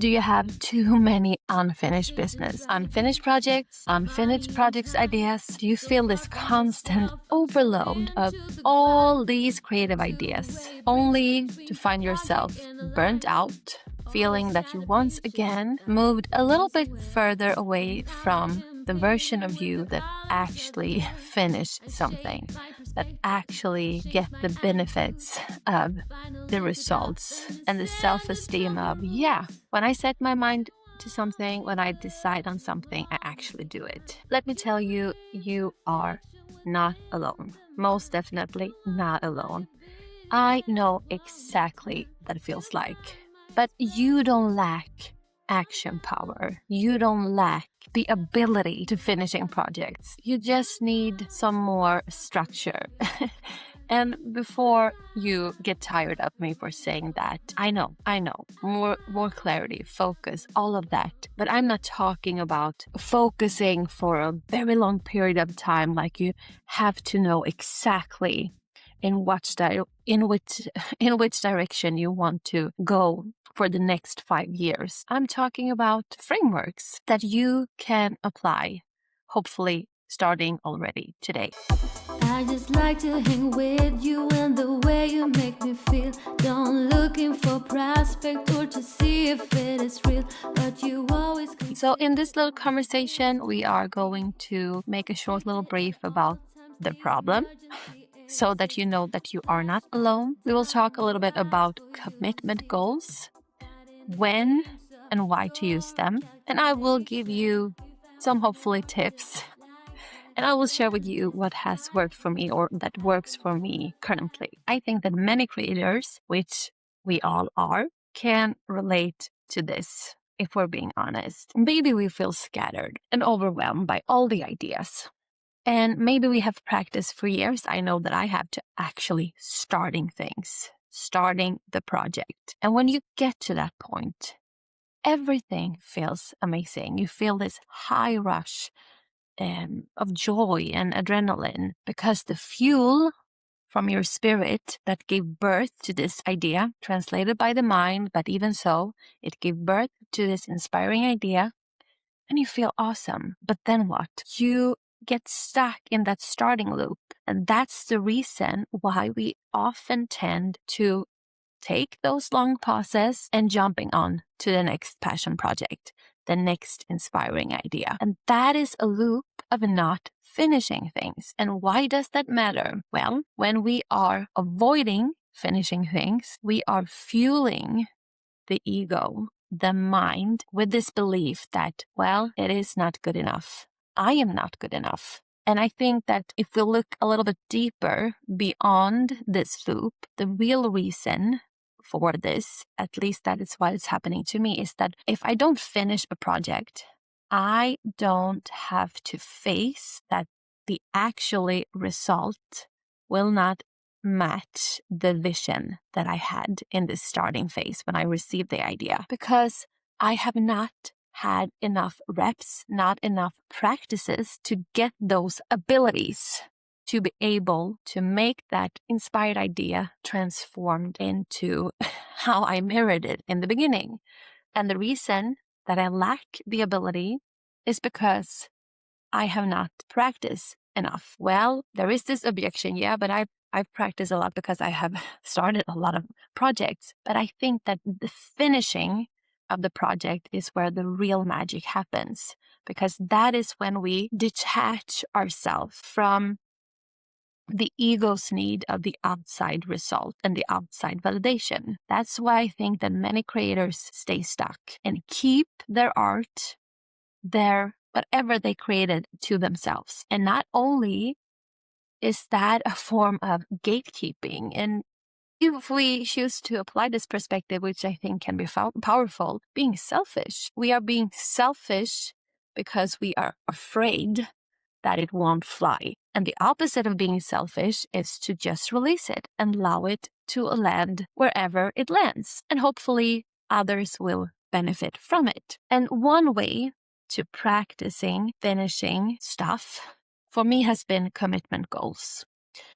Do you have too many unfinished business, unfinished projects ideas? Do you feel this constant overload of all these creative ideas, only to find yourself burnt out, feeling that you once again moved a little bit further away from the version of you that actually finished something, that actually get the benefits of the results and the self-esteem of, yeah, when I set my mind to something, when I decide on something, I actually do it. Let me tell you, you are not alone. Most definitely not alone. I know exactly what it feels like. But you don't lack action power. You don't lack the ability to finishing projects. You just need some more structure. And before you get tired of me for saying that, I know, more clarity, focus, all of that. But I'm not talking about focusing for a very long period of time, like you have to know exactly in which direction you want to go for the next 5 years. I'm talking about frameworks that you can apply, hopefully starting already today. I just like to hang with you and the way you make me feel. Don't looking for prospect or to see if it is real, but you always. So in this little conversation, we are going to make a short little brief about the problem, so that you know that you are not alone. We will talk a little bit about commitment goals, when and why to use them, and I will give you some hopefully tips. And I will share with you what has worked for me or that works for me currently. I think that many creators, which we all are, can relate to this if we're being honest. Maybe we feel scattered and overwhelmed by all the ideas. And maybe we have practiced for years. I know that I have to actually starting things, starting the project. And when you get to that point, everything feels amazing. You feel this high rush of joy and adrenaline because the fuel from your spirit that gave birth to this idea, translated by the mind, but even so, it gave birth to this inspiring idea, and you feel awesome. But then what? You get stuck in that starting loop. And that's the reason why we often tend to take those long pauses and jumping on to the next passion project, the next inspiring idea. And that is a loop of not finishing things. And why does that matter? Well, when we are avoiding finishing things, we are fueling the ego, the mind, with this belief that, well, it is not good enough. I am not good enough. And I think that if we look a little bit deeper beyond this loop, the real reason for this, at least that is why it's happening to me, is that if I don't finish a project, I don't have to face that the actually result will not match the vision that I had in this starting phase when I received the idea, because I have not had enough reps, not enough practices to get those abilities to be able to make that inspired idea transformed into how I mirrored it in the beginning. And the reason that I lack the ability is because I have not practiced enough. Well, there is this objection, yeah, but I've practiced a lot because I have started a lot of projects. But I think that the finishing of the project is where the real magic happens, because that is when we detach ourselves from the ego's need of the outside result and the outside validation. That's why I think that many creators stay stuck and keep their art, their whatever they created, to themselves. And not only is that a form of gatekeeping, and if we choose to apply this perspective, which I think can be powerful, being selfish. We are being selfish because we are afraid that it won't fly. And the opposite of being selfish is to just release it and allow it to land wherever it lands. And hopefully others will benefit from it. And one way to practicing finishing stuff for me has been commitment goals.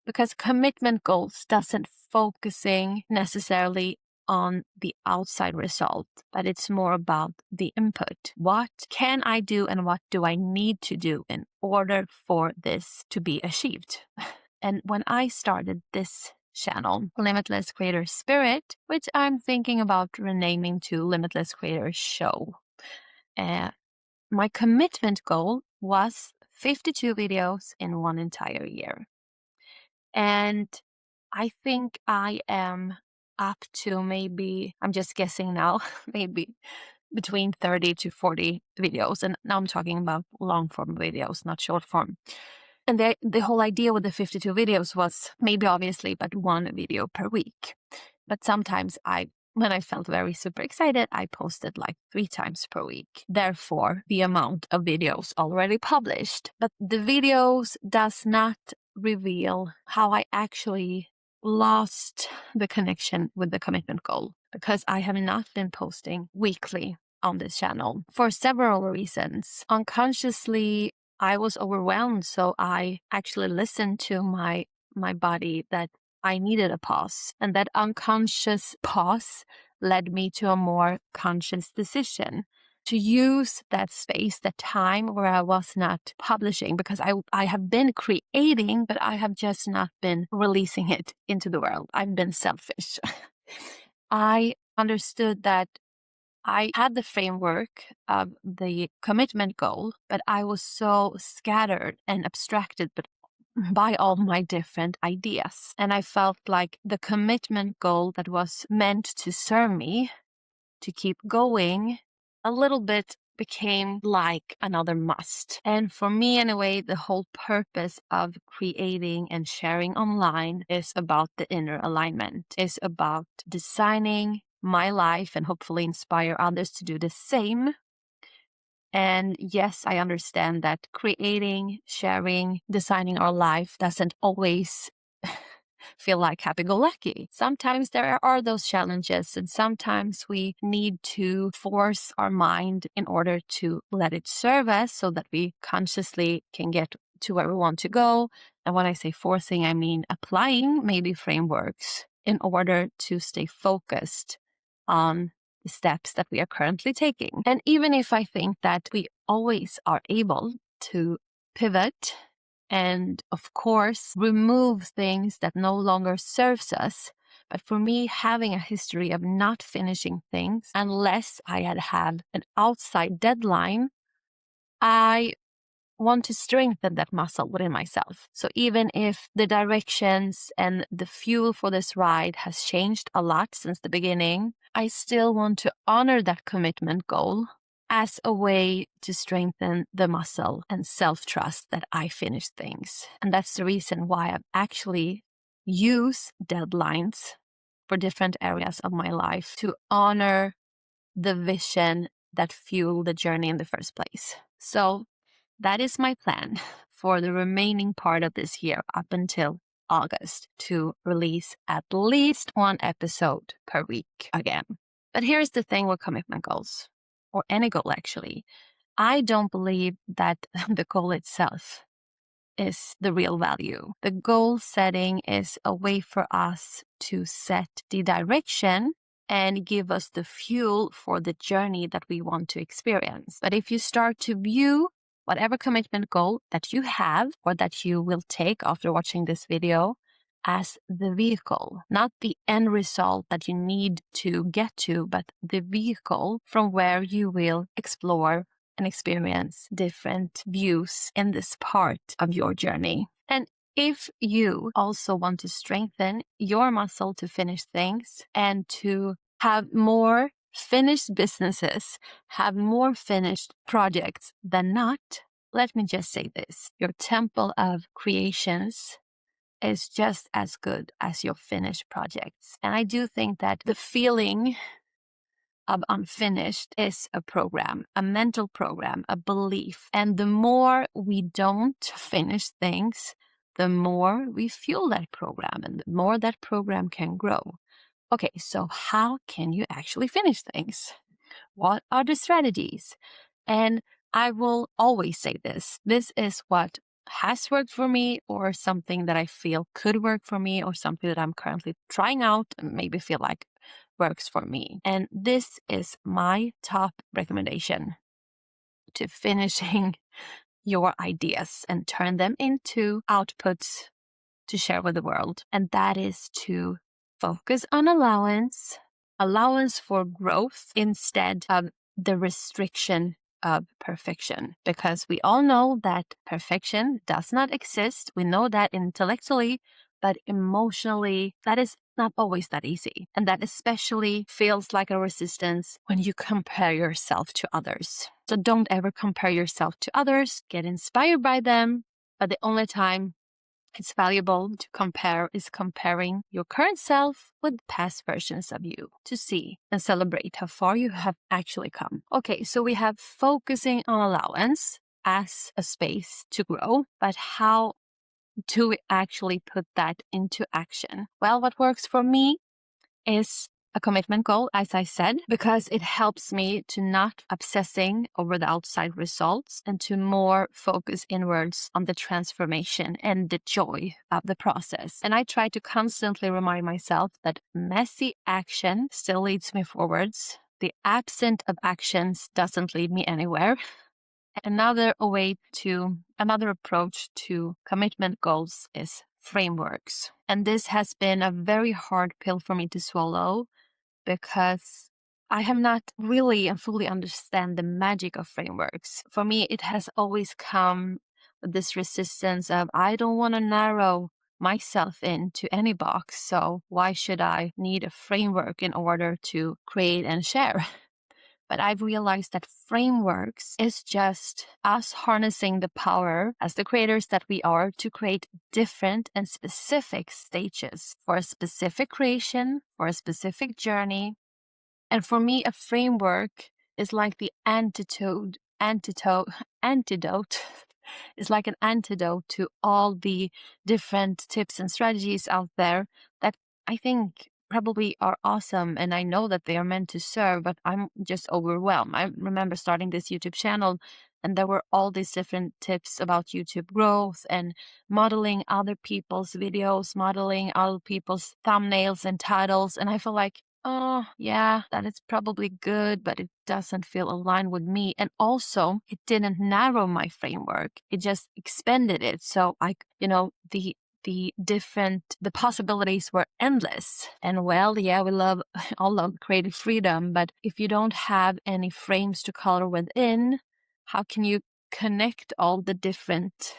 Because commitment goals doesn't focusing necessarily on the outside result, but it's more about the input. What can I do and what do I need to do in order for this to be achieved? And when I started this channel, Limitless Creator Spirit, which I'm thinking about renaming to Limitless Creator Show, my commitment goal was 52 videos in one entire year. And I think I am up to maybe, I'm just guessing now, maybe between 30 to 40 videos. And now I'm talking about long form videos, not short form. And the whole idea with the 52 videos was maybe obviously but one video per week. But sometimes when I felt very super excited, I posted like 3 times per week. Therefore, the amount of videos already published. But the videos does not reveal how I actually lost the connection with the commitment goal, because I have not been posting weekly on this channel for several reasons. Unconsciously, I was overwhelmed, so I actually listened to my body that I needed a pause. And that unconscious pause led me to a more conscious decision to use that space, that time where I was not publishing, because I have been creating, but I have just not been releasing it into the world. I've been selfish. I understood that I had the framework of the commitment goal, but I was so scattered and abstracted by all my different ideas. And I felt like the commitment goal that was meant to serve me to keep going a little bit became like another must. And for me, in a way, the whole purpose of creating and sharing online is about the inner alignment, is about designing my life and hopefully inspire others to do the same. And yes, I understand that creating, sharing, designing our life doesn't always feel like happy-go-lucky. Sometimes there are those challenges, and sometimes we need to force our mind in order to let it serve us so that we consciously can get to where we want to go. And when I say forcing, I mean applying maybe frameworks in order to stay focused on the steps that we are currently taking. And even if I think that we always are able to pivot and, of course, remove things that no longer serves us. But for me, having a history of not finishing things unless I had an outside deadline, I want to strengthen that muscle within myself. So even if the directions and the fuel for this ride has changed a lot since the beginning, I still want to honor that commitment goal as a way to strengthen the muscle and self-trust that I finish things. And that's the reason why I've actually used deadlines for different areas of my life to honor the vision that fueled the journey in the first place. So that is my plan for the remaining part of this year up until August, to release at least one episode per week again. But here's the thing with commitment goals, or any goal actually. I don't believe that the goal itself is the real value. The goal setting is a way for us to set the direction and give us the fuel for the journey that we want to experience. But if you start to view whatever commitment goal that you have or that you will take after watching this video as the vehicle, not the end result that you need to get to, but the vehicle from where you will explore and experience different views in this part of your journey. And if you also want to strengthen your muscle to finish things and to have more finished businesses, have more finished projects than not, let me just say this: your temple of creations is just as good as your finished projects. And I do think that the feeling of unfinished is a program, a mental program, a belief. And the more we don't finish things, the more we fuel that program and the more that program can grow. Okay, so how can you actually finish things? What are the strategies? And I will always say this. This is what has worked for me, or something that I feel could work for me, or something that I'm currently trying out and maybe feel like works for me. And this is my top recommendation to finishing your ideas and turn them into outputs to share with the world. And that is to focus on allowance for growth instead of the restriction of perfection. Because we all know that perfection does not exist. We know that intellectually, but emotionally, that is not always that easy. And that especially feels like a resistance when you compare yourself to others. So don't ever compare yourself to others. Get inspired by them. But the only time it's valuable to compare is comparing your current self with past versions of you to see and celebrate how far you have actually come. Okay, so we have focusing on allowance as a space to grow, but how do we actually put that into action? Well, what works for me is a commitment goal, as I said, because it helps me to not obsessing over the outside results and to more focus inwards on the transformation and the joy of the process. And I try to constantly remind myself that messy action still leads me forwards. The absence of actions doesn't lead me anywhere. Another approach to commitment goals is frameworks. And this has been a very hard pill for me to swallow because I have not really and fully understand the magic of frameworks. For me, it has always come with this resistance of I don't want to narrow myself into any box. So why should I need a framework in order to create and share? But I've realized that frameworks is just us harnessing the power as the creators that we are to create different and specific stages for a specific creation, for a specific journey. And for me, a framework is like the antidote is like an antidote to all the different tips and strategies out there that I think probably are awesome, and I know that they are meant to serve, but I'm just overwhelmed. I remember starting this YouTube channel and there were all these different tips about YouTube growth and modeling other people's videos, modeling other people's thumbnails and titles. And I feel like, oh, yeah, that is probably good, but it doesn't feel aligned with me. And also, it didn't narrow my framework. It just expanded it. So the possibilities were endless. And well, yeah, we all love creative freedom, but if you don't have any frames to color within, how can you connect all the different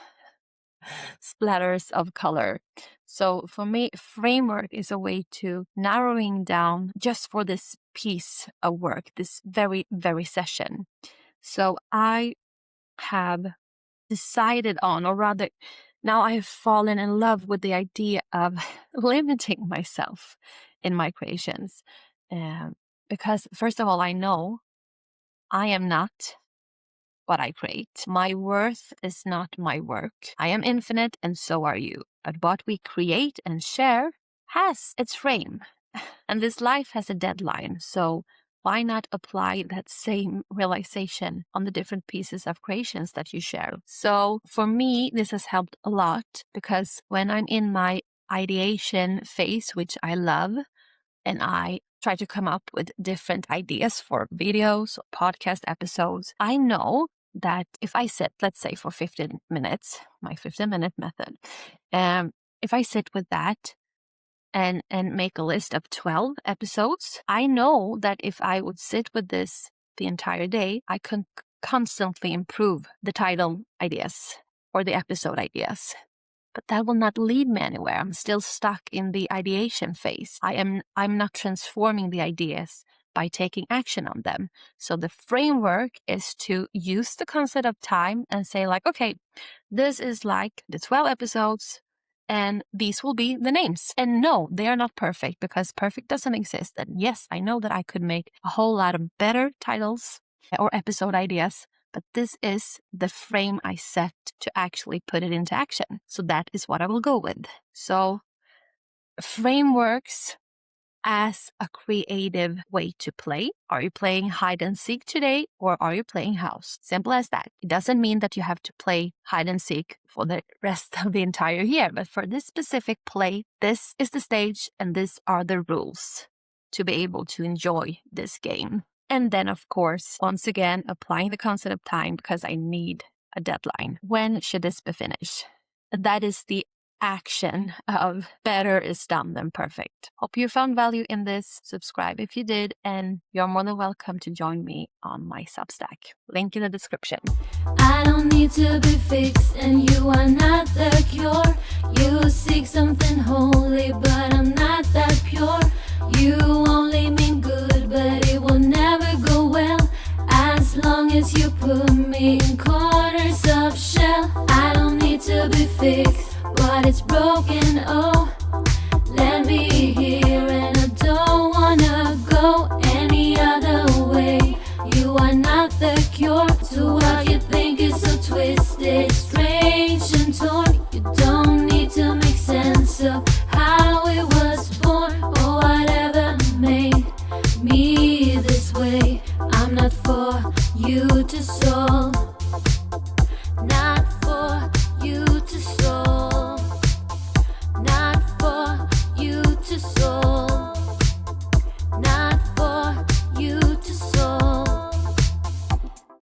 splatters of color? So for me, framework is a way to narrowing down just for this piece of work, this very, very session. So I have decided on, or rather, now I have fallen in love with the idea of limiting myself in my creations. Because first of all, I know I am not what I create. My worth is not my work. I am infinite and so are you. But what we create and share has its frame. And this life has a deadline. So why not apply that same realization on the different pieces of creations that you share? So for me, this has helped a lot because when I'm in my ideation phase, which I love, and I try to come up with different ideas for videos or podcast episodes, I know that if I sit, let's say for 15 minutes, my 15-minute method, if I sit with that and make a list of 12 episodes, I know that if I would sit with this the entire day, I can constantly improve the title ideas or the episode ideas. But that will not lead me anywhere. I'm still stuck in the ideation phase. I'm not transforming the ideas by taking action on them. So the framework is to use the concept of time and say like, okay, this is like the 12 episodes and these will be the names. And no, they are not perfect because perfect doesn't exist. And yes, I know that I could make a whole lot of better titles or episode ideas, but this is the frame I set to actually put it into action. So that is what I will go with. So frameworks as a creative way to play. Are you playing hide and seek today or are you playing house? Simple as that. It doesn't mean that you have to play hide and seek for the rest of the entire year, but for this specific play, this is the stage and these are the rules to be able to enjoy this game. And then, of course, once again, applying the concept of time because I need a deadline. When should this be finished? That is the action of better is done than perfect. Hope you found value in this. Subscribe if you did, and you're more than welcome to join me on my Substack. Link in the description. I don't need to be fixed, and you are not the cure. You seek something holy, but I'm not that pure. You only mean good, but it will never go well. As long as you put me in corners of shell. I don't need to be fixed, but it's broken, oh. Let me hear, and I don't wanna go any other way. You are not the cure to what you think is so twisted, strange and torn. You don't need to make sense of how it was born or whatever made me this way. I'm not for you to solve.